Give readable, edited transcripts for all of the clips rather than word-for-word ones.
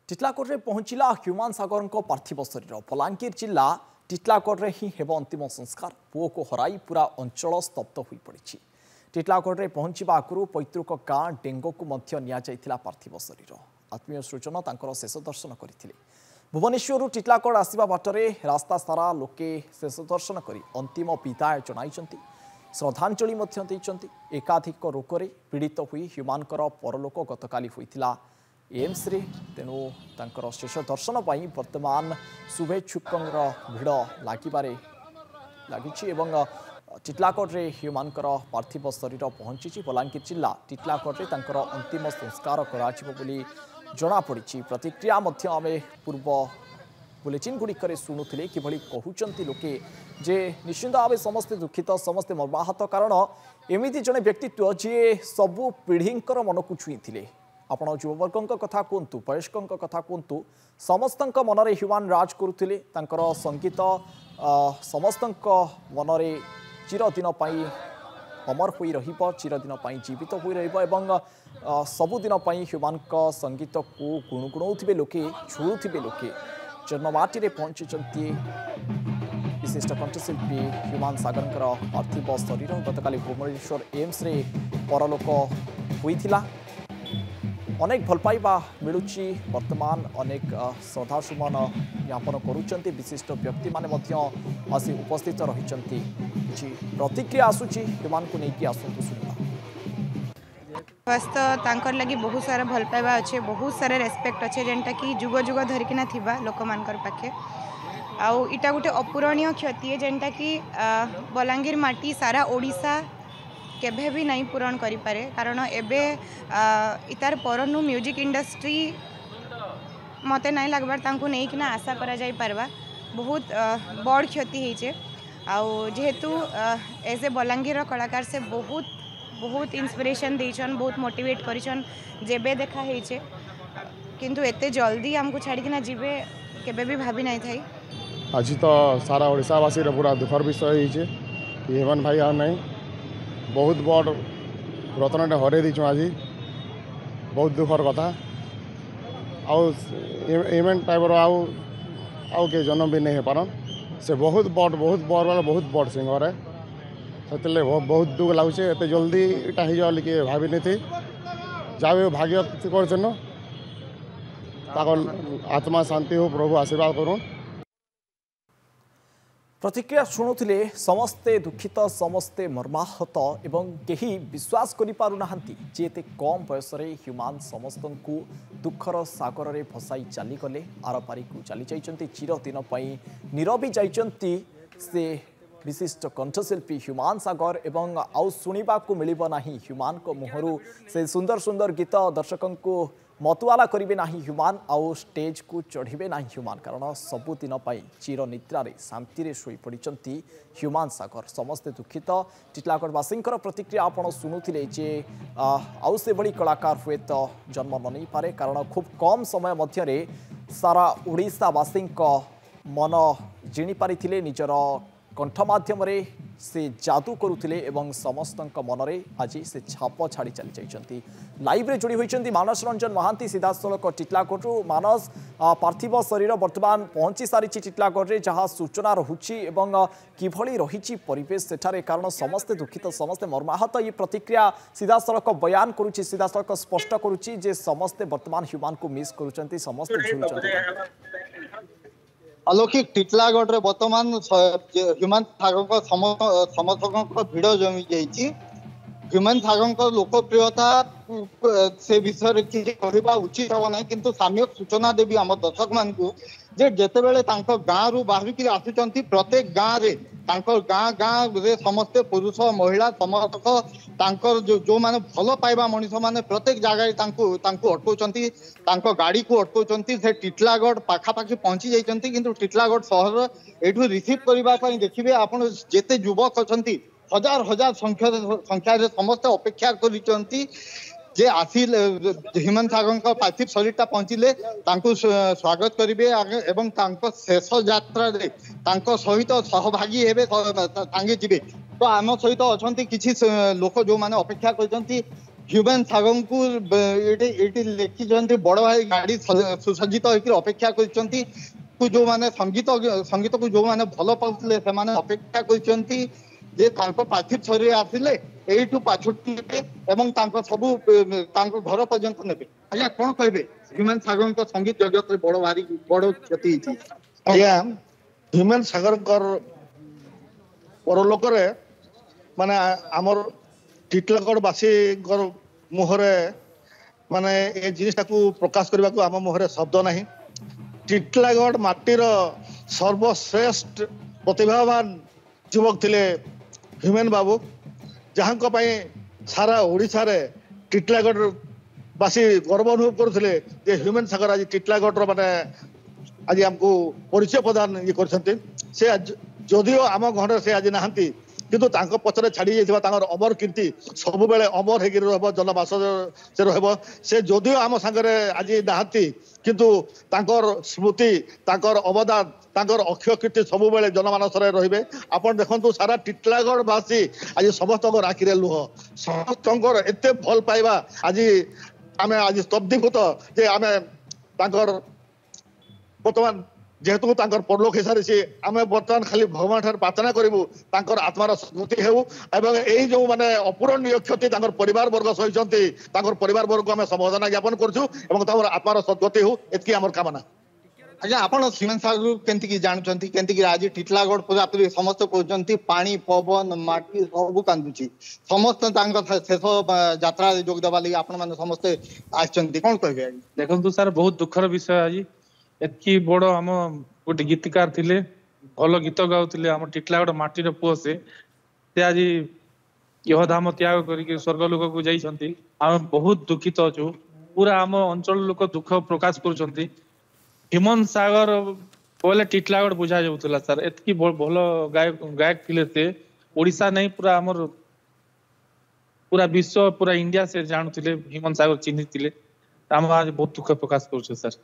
टिटलाकोट में पहुंचला ह्यूमान सागर पार्थिव शरीर बलांगीर जिला टिटलाकोट में ही हेब अंतिम संस्कार पुओ को हराई पूरा अंचल स्तब्ध हो पड़ी। टिटलाकोट में पहुंचा आगु पैतृक गाँ डेंगो को निया पार्थिव शरीर आत्मीय सृजन तांकर शेष दर्शन करते। भुवनेश्वर टिटलाकोट आसवा बाटरे रास्ता सारा लोके शेष दर्शन कर अंतिम विदाय जनाई श्रद्धांजलि एकाधिक रोग से पीड़ित हुई ह्यूमान परलोक गतकाली होता एम्स रे तेणु तांकर शेष दर्शन पर वर्तमान शुभेच्छुक भिड़ लगी टिटलाकोट रे ह्यूमान पार्थिव शरीर पहुंची। बलांगीर जिला टिटलाकोट रे तांकर अंतिम संस्कार करा जना पड़ी। प्रतिक्रिया आम पूर्व बुलेटिन गुड़िक शुणुले किभली कहते लोके जे निश्चिंत भाव समस्ते दुखित समस्ते मर्माहत कारण एमती जड़े व्यक्तित्व जी सबु पीढ़ी मन को छुईले। आपण युववर्गों कथा कहतु वयस्कों कथा कहतु समस्त मन में ह्यूमान राज करुले। संगीत समस्त मन में चिरदिन अमर हो चिरदिन जीवित हो सबुदिन ह्यूमान संगीत को गुणगुणाउथिबे लोके छुड़ुथिबे लोके जन्ममाटी रे पहुंची विशिष्ट कंठशिल्पी ह्यूमान सागर पार्थिव शरीर गतकाली भुवनेश्वर एम्स रे परलोक होइथिला। अनेक भल पाइबा मिलुची वर्तमान अनेक श्रद्धासुमन ज्ञापन करुचंती विशिष्ट व्यक्ति माने मध्य आसी उपस्थित रहिचंती। प्रतिक्रिया आसुची ह्यूमान को नेकी आसंतु सुनिबा। फर्स्ट तांकर लगी बहुत सारा भल पाइबा अच्छे बहुत सारा रेस्पेक्ट अच्छे जेनटा कि जुग जुग धरिकिना थिबा लोक मानकर पाखे आउ इटा गोटे अपूरणीय क्षति है जेनटा कि बलांगीर माटी सारा ओडिशा केभे भी नहीं पूरण करि पारे कारण एबे इतार परनु म्यूजिक इंडस्ट्री मते नहीं लगबार तांको नहीं किना आशा करा जाई पारबा बहुत बड़ क्षति होइचे आउ जेहेतु एज ए बलांगीर कलाकार से बहुत इंस्पिरेशन देछन बहुत मोटिवेट करिछन जेबे देखा होइचे किंतु एते जल्दी हमको छाड़ी किना जीवे केबे भी भाभी नहीं थाई। आज तो सारा ओडिशावासी रे पूरा दुखर विषय होइचे कि हेमन भाई आ नहीं बहुत बड़ रत्न हरे दीचु आज बहुत दुखर कथा आमेंट टाइप आउ के जन्म भी नहीं हो पारन से बहुत बड़ वाला बहुत बड़ सिंगर है से बहुत दुख लगुच एत जल्दी इटा हो जाओ लिखे भाभी नहीं थी जहाँ भाग्य कर आत्मा शांति हो प्रभु आशीर्वाद करूँ। प्रतिक्रिया शुणुले समस्ते दुखित समस्ते मर्माहत एवं केही विश्वास करि पारु नाहंती जे एते कम बयस रे ह्यूमान समस्त को दुखर सागर रे फसाई चली गले आरपारी को चली जाइचंती चिरदिन पई नीरवी जाइचंती से विशिष्ट कंठशिल्पी ह्यूमान सागर एवं आउ सुनिबा को मिलिबो नाही ह्यूमान को मुहरु से सुंदर सुंदर गीत दर्शकों को मतुआला करिवे नाही ह्यूमान आउ स्टेज को चढ़िबे नाही ह्यूमान कारण सबुदिन पाई चिर निद्रारे शांति रे सोई पड़िचंती ह्यूमान सागर समस्ते दुखित। टिटलाकोटवासींकर प्रतिक्रिया आपण सुनुथिले जे आउ से बड़ी कलाकार हुए तो जन्म न नहीं पारे कारण खूब कम समय मध्यरे सारा ओडिशावासी मन जिणी पारिथिले निजर कंठ माध्यम से जादू करुले एवं समस्त मनरे आज से छाप छाड़ी चली जाइछंती। लाइव रे जोड़ी होइछंती मानस रंजन महांती सीधासलख टिटलाकोटू मानस पार्थिव शरीर वर्तमान पहुंची सारी टिटलाकोट रे जहाँ सूचना रहुची एवं किभली रहिची परिवेश सेठारे कारण समस्ते दुखित समस्ते मर्माहत ये प्रतिक्रिया सीधासलख बयान करुची सीधासलख स्पष्ट करुची जे समस्ते वर्तमान ह्यूमान को मिस करुचंती समस्ते झुलुचंती। अलौकिक टिटलागढ़ रे वर्तमान ह्यूमान सागर समर्थकों भिड़ जमी जाइए। ह्यूमान सागर लोकप्रियता से विषय कहवा उचित हम ना किंतु साम्यक सूचना देवी आम दर्शक मान जे जितेबले गाँव रु बाहरिक आसुचंती प्रत्येक गाँव रे गाँ गाँ रे समस्ते पुरुष महिला समर्थक जो माने भल पाइबा मनीष माने प्रत्येक जगह अटकाउचंती गाड़ी को अटकाउचंती से टिटलागढ़ पाखापाखि पहुंची जाइचंती किंतु टिटलागढ़ सहर एठू रिसीव करबा पई देखिबे आपण जेते युवक अछंती हजार हजार संख्या समस्ते अपेक्षा करिचंती जे आसिल ह्यूमान सागर पार्थिव शरीर पहुंचले स्वागत करेंगे एवं शेष यात्रा सहित सहभागी हे जी तो आम सहित अच्छा किसी लोक जो मैंने अपेक्षा कर ହ୍ୟୁମାନ ସାଗରଙ୍କୁ ଏଠି ଲେଖିଛନ୍ତି ବଡ ଭାଇ ଗାଡି ସୁସଜ୍ଜିତ ହେଇକି ଅପେକ୍ଷା କରିଛନ୍ତି। ଯୋଉମାନେ ସଙ୍ଗୀତକୁ ଯୋଉମାନେ ଭଲ ପାଉଥିଲେ ସେମାନେ ଅପେକ୍ଷା କରିଛନ୍ତି ଯେ ତାଙ୍କ ପାର୍ଥିବ ଶରୀର ଆସିଲେ ଏଇଠୁ ପାଛୋଟି ନେବେ ଏବଂ ତାଙ୍କ ସବୁ ତାଙ୍କ ଘର ପର୍ଯ୍ୟନ୍ତ ନେବେ। ଆଜ୍ଞା କଣ କହିବେ? ହ୍ୟୁମାନ ସାଗରଙ୍କ ସଙ୍ଗୀତ ଜଗତରେ ବଡ କ୍ଷତି ହେଇଛି। ଆଜ୍ଞା ହ୍ୟୁମାନ ସାଗରଙ୍କର ପରଲୋକରେ ମାନେ ଆମର ଟିଟଲାଗଡ଼ବାସୀଙ୍କର ମୁହଁରେ ମାନେ ଏ ଜିନିଷଟାକୁ ପ୍ରକାଶ କରିବାକୁ ଆମ ମୁହଁରେ ଶବ୍ଦ ନାହିଁ। ଟିଟଲାଗଡ଼ ମାଟିର ସର୍ବଶ୍ରେଷ୍ଠ ପ୍ରତିଭାବାନ ଯୁବକ ଥିଲେ ହ୍ୟୁମାନ ବାବୁ, ଯାହାଙ୍କ ପାଇଁ ସାରା ଓଡ଼ିଶାରେ ଟିଟଲାଗଡ଼ବାସୀ ଗର୍ବ ଅନୁଭବ କରୁଥିଲେ ଯେ ହ୍ୟୁମାନ ସାଗର ଆଜି ଟିଟଲାଗଡ଼ର ମାନେ ଆଜି ଆମକୁ ପରିଚୟ ପ୍ରଦାନ କରିଛନ୍ତି। ସେ ଯଦିଓ ଆମ ଘରେ ସେ ଆଜି ନାହାନ୍ତି କିନ୍ତୁ ତାଙ୍କ ପଛରେ ଛାଡ଼ି ଯାଇଥିବା ତାଙ୍କର ଅମର କୀର୍ତ୍ତି ସବୁବେଳେ ଅମର ହେଇକି ରହିବ, ଜନବାସ ସେ ରହିବ। ସେ ଯଦିଓ ଆମ ସାଙ୍ଗରେ ଆଜି ନାହାନ୍ତି କିନ୍ତୁ ତାଙ୍କର ସ୍ମୃତି, ତାଙ୍କର ଅବଦାନ, ତାଙ୍କର ଅକ୍ଷୟ କୀର୍ତ୍ତି ସବୁବେଳେ ଜନମାନସରେ ରହିବେ। ଆପଣ ଦେଖନ୍ତୁ ସାରା ଟିଟଲାଗଡ଼ବାସୀ ଆଜି ସମସ୍ତଙ୍କର ଆଖିରେ ଲୁହ, ସମସ୍ତଙ୍କର ଏତେ ଭଲ ପାଇବା ଆଜି ଆମେ ଆଜି ସ୍ତବ୍ଧୀଭୂତ ଯେ ଆମେ ତାଙ୍କର ବର୍ତ୍ତମାନ ଯେହେତୁ ତାଙ୍କର ପରଲୋକ ହେଇସାରିଛି ଆମେ ବର୍ତ୍ତମାନ ଖାଲି ଭଗବାନ ଠାରୁ ପ୍ରାର୍ଥନା କରିବୁ ତାଙ୍କର ଆତ୍ମାର ସ୍ମୃତି ହେଉ ଏବଂ ଏଇ ଯୋଉ ମାନେ ଅପୂରଣୀୟ କ୍ଷତି ତାଙ୍କର ପରିବାର ବର୍ଗ ସହିଛନ୍ତି ତାଙ୍କର ପରିବାର ବର୍ଗକୁ ଆମେ ସମବେଦନା ଜ୍ଞାପନ କରୁଛୁ ଏବଂ ତାଙ୍କର ଆତ୍ମାର ସଦ୍ଗତି ହେଉ, ଏତିକି ଆମର କାମନା। ଆଜ୍ଞା ଆପଣ ହ୍ୟୁମାନ ସାଗରକୁ କେମିତିକି ଜାଣୁଛନ୍ତି? କେମିତିକି ଆଜି ଟିଟଲାଗଡ଼ ପୁରାପୁରି ସମସ୍ତେ କହୁଛନ୍ତି ପାଣି ପବନ ମାଟି ସବୁ କାନ୍ଦୁଛି, ସମସ୍ତେ ତାଙ୍କ ଶେଷ ଯାତ୍ରାରେ ଯୋଗ ଦେବା ଲାଗି ଆପଣ ମାନେ ସମସ୍ତେ ଆସିଛନ୍ତି, କଣ କହିବେ? ଦେଖନ୍ତୁ ସାର୍ ବହୁତ ଦୁଃଖର ବିଷୟ ଆଜି ଏତିକି ବଡ ଆମ ଗୋଟେ ଗୀତିକାର ଥିଲେ, ଭଲ ଗୀତ ଗାଉଥିଲେ, ଆମ ଟିଟଲାଗଡ଼ ମାଟିର ପୁଅ ସେ ଆଜି ଇହଧାମ ତ୍ୟାଗ କରିକି ସ୍ୱର୍ଗ ଲୋକକୁ ଯାଇଛନ୍ତି। ଆମେ ବହୁତ ଦୁଃଖିତ ଅଛୁ, ପୁରା ଆମ ଅଞ୍ଚଳ ଲୋକ ଦୁଃଖ ପ୍ରକାଶ କରୁଛନ୍ତି। ହ୍ୟୁମାନ ସାଗର ବୋଇଲେ ଟିଟଲାଗଡ଼ ବୁଝା ଯାଉଥିଲା ସାର୍, ଏତିକି ଭଲ ଗାୟକ ଥିଲେ ସେ। ଓଡ଼ିଶା ନାହିଁ ପୁରା ଆମର ପୁରା ବିଶ୍ୱ ପୁରା ଇଣ୍ଡିଆ ସେ ଜାଣୁଥିଲେ, ହ୍ୟୁମାନ ସାଗର ଚିହ୍ନିଥିଲେ। ଆମେ ଆଜି ବହୁତ ଦୁଃଖ ପ୍ରକାଶ କରୁଛୁ ସାର୍।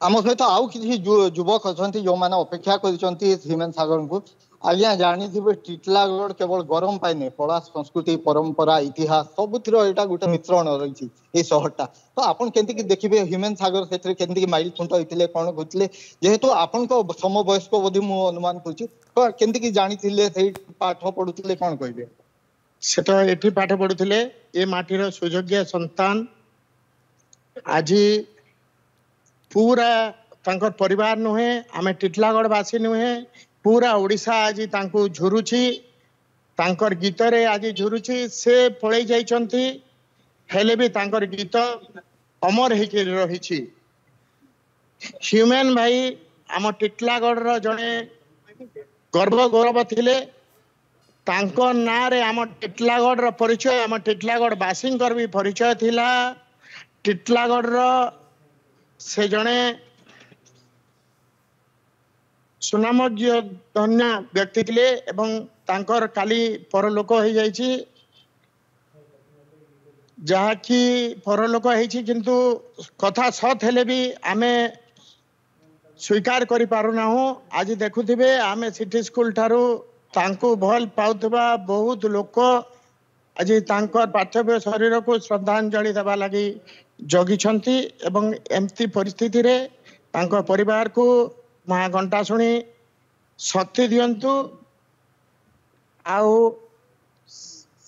ଆମ ସହିତ ଆଉ କିଛି ଯୁବକ ଅଛନ୍ତି ଯୋଉମାନେ ଅପେକ୍ଷା କରିଛନ୍ତି ହ୍ୟୁମାନ ସାଗରଙ୍କୁ। ଆଜ୍ଞା ଜାଣିଥିବେ ଟିଟଲାଗଡ଼ କେବଳ ଗରମ ପାଇଁ ନୁହେଁ, କଳା ସଂସ୍କୃତି ପରମ୍ପରା ଇତିହାସ ସବୁଥିର ଏଇଟା ଗୋଟେ ମିଶ୍ରଣ ରହିଛି ଏଇ ସହରଟା। ତ ଆପଣ କେମିତିକି ଦେଖିବେ ହ୍ୟୁମାନ ସାଗର ସେଥିରେ କେମିତିକି ମାଇଲ ଖୁଣ୍ଟ ହେଇଥିଲେ, କଣ କରୁଥିଲେ? ଯେହେତୁ ଆପଣଙ୍କ ସମବୟସ୍କ ବୋଧେ ମୁଁ ଅନୁମାନ କରୁଛି, ତ କେମିତିକି ଜାଣିଥିଲେ, ସେଇ ପାଠ ପଢୁଥିଲେ, କଣ କହିବେ? ସେ ତ ଏଠି ପାଠ ପଢୁଥିଲେ, ଏ ମାଟିର ସୁଯୋଗ୍ୟ ସନ୍ତାନ। ଆଜି पूरा तांकर परिवार नुहे, आमे ଟିଟଲାଗଡ଼ବାସୀ नुहे, पूरा ओडिशा आज तांको झुरुची, तांकर गीत रे आज झुरुची। से पळै जाइछंती हेले भी तांकर गीत अमर हेके रहिछि। ह्यूमन भाई आम ଟିଟଲାଗଡ଼ ର जने गर्व गौरव थिले। तांको ना रे आम ଟିଟଲାଗଡ଼ ର परिचय, आम ଟିଟଲାଗଡ଼ बासिंकर भी परिचय थिला। ଟିଟଲାଗଡ଼ ର से जने सुनामोज्य धन्य व्यक्ति थे एवं तांकर काली परलोक हो जाइछि, जहाँकि परलोक होइछि किंतु कथा सत हेले भी आमे स्वीकार करि पारुना हूँ। आज देखुथिबे आमे सिटी स्कूल ठारू तांको भल पाउथबा बहुत लोक आज तांकर पार्थिव शरीर को श्रद्धांजलि देवा लगी जगिछंती एवं एमती परिस्थिति रे तांकर परिवार को महा घंटा शुणी शक्ति दियंतु। आउ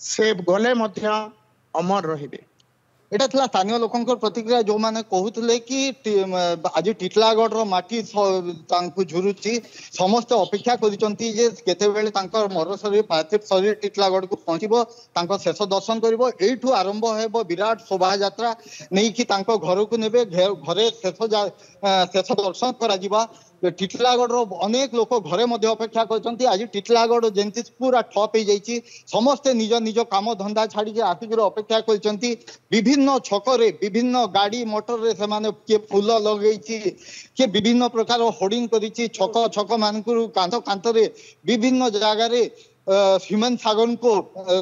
से गले मध्य अमर रहिबे। এটা ଥିଲା ସ୍ଥାନୀୟ ଲୋକଙ୍କ ପ୍ରତିକ୍ରିୟା, ଯୋଉମାନେ କହୁଥିଲେ କି ଆଜି ଟିଟଲାଗଡ଼ର ମାଟି ତାଙ୍କୁ ଝୁରୁଛି। ସମସ୍ତେ ଅପେକ୍ଷା କରିଛନ୍ତି ଯେ କେତେବେଳେ ତାଙ୍କର ମରଶରୀର ପାର୍ଥିବ ଶରୀର ଟିଟଲାଗଡ଼କୁ ପହଞ୍ଚିବ, ତାଙ୍କ ଶେଷ ଦର୍ଶନ କରିବ। ଏଇଠୁ ଆରମ୍ଭ ହେବ ବିରାଟ ଶୋଭାଯାତ୍ରା, ନେଇକି ତାଙ୍କ ଘରକୁ ନେବେ, ଘରେ ଶେଷ ଦର୍ଶନ କରାଯିବ। ଟିଟଲାଗଡ଼ର ଅନେକ ଲୋକ ଘରେ ମଧ୍ୟ ଅପେକ୍ଷା କରିଛନ୍ତି। ଆଜି ଟିଟଲାଗଡ଼ ଯେମିତି ପୁରା ଠପ୍ ହେଇଯାଇଛି, ସମସ୍ତେ ନିଜ ନିଜ କାମ ଧନ୍ଦା ଛାଡ଼ିକି ଆସିକିରି ଅପେକ୍ଷା କରିଛନ୍ତି। ବିଭିନ୍ନ ଛକରେ ବିଭିନ୍ନ ଗାଡ଼ି ମଟରରେ ସେମାନେ କିଏ ଫୁଲ ଲଗେଇଛି, କିଏ ବିଭିନ୍ନ ପ୍ରକାର ହୋର୍ଡିଂ କରିଛି। ଛକ ମାନଙ୍କରୁ କାନ୍ଥରେ ବିଭିନ୍ନ ଜାଗାରେ ह्यूमन सागर को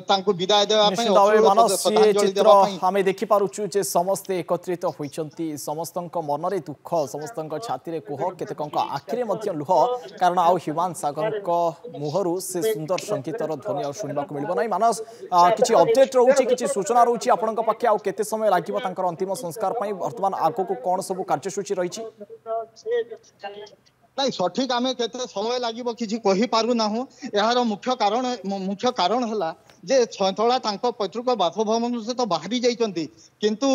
तांको विदाय देवा निश्चित भाव मानस ये चित्र आम देखिपुचु जे समस्ते एकत्रित होती समस्त मनरे दुख समस्त छाती कुह केतक आखिरे लुह कारण आउ ह्यूमान सागर मुहरु से सुंदर संगीतर ध्वनि शुणा मिलना ना मानस किसी अपडेट रोचे किसी सूचना रोचे आपण पाखे आउ केते समय लागिबो तांकर अंतिम संस्कार वर्तमान आगो को कौन सब कार्यसूची रही नहीं सठिक आम केते समय लागिबो किछि कहि पारु नाहु यार मुख्य कारण हला जे छतळा तांको पैतृक बासभवन से तो बाहरी जाइचंती किंतु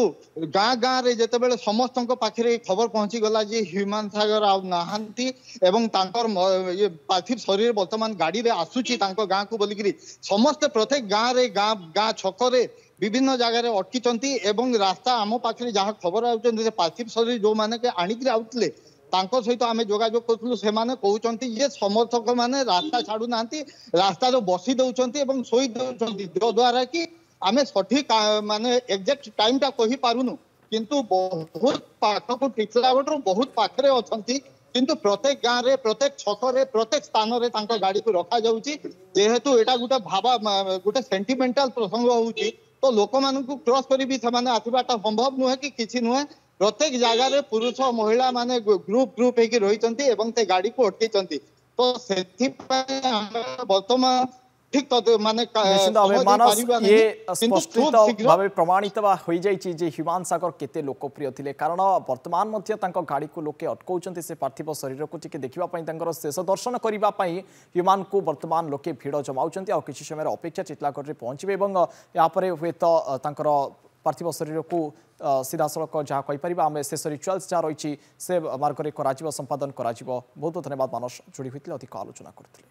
गाँ रे जेते बेले समस्त पाखरे खबर पहुंची गला जे ह्यूमान सागर आ नाहंती एवं तांकर ये पार्थिव शरीर वर्तमान गाड़ी रे आसुची तांको गाँ को बोलिकरी समस्त प्रत्येक गाँ छक रे विभिन्न जगह रे अटकीचंती एवं रास्ता आम पाखरे जहाँ खबर आउचंती से पार्थिव शरीर जो माने के आनिकरी आउतले तांको सहित आम जोगाजोग करूँ से कहते ये समर्थक मैंने रास्ता छाड़ू ना रास्ता बसी दौरान शोई दौरान द्वारा कि आम सठिक माने एक्जेक्ट टाइम टा कही पारुनु किंतु बहुत पाखक टिटलागढ़ बहुत पाखरे अच्छी किंतु प्रत्येक गाँव रे प्रत्येक छकरे प्रत्येक स्थान रे तांको गाड़ी को रखा जाउची जेहेतु एटा गोटे भाबा गोटे सेंटिमेंटाल प्रसंग होउची तो लोक मानकु क्रॉस करी भी सेमाने आथिबाटा संभव नुहे कि किछि नुहे प्रत्येक जगह रे पुरुष महिला माने ग्रुप होके रही एवं ते गाड़ी को अटकी तो वर्तमान ठीक तो माने मानस ये स्पष्टित भाव प्रमाणित हो जाइए ह्यूमान सागर केते लोकप्रिय थिले कारण वर्तमान मध्य तांको गाड़ी को लोके अटकाउछन्ति से पार्थिव शरीर को टिके देखिबा पई तांकर शेष दर्शन करिबा पई ह्यूमान को वर्तमान लोके भीड़ जमाउछन्ति आ किछि समय अपेक्षा चितलागढ़ रे पहुंचबे एवं या परे हुए तो तांकर पार्थिव शरीर को सीधा सड़क जहाँ कहीपर आम शेष रिचुआल्स जहाँ रही से मार्ग में संपादन कर बहुत धन्यवाद मानस जोड़ी होते अधिक आलोचना करते।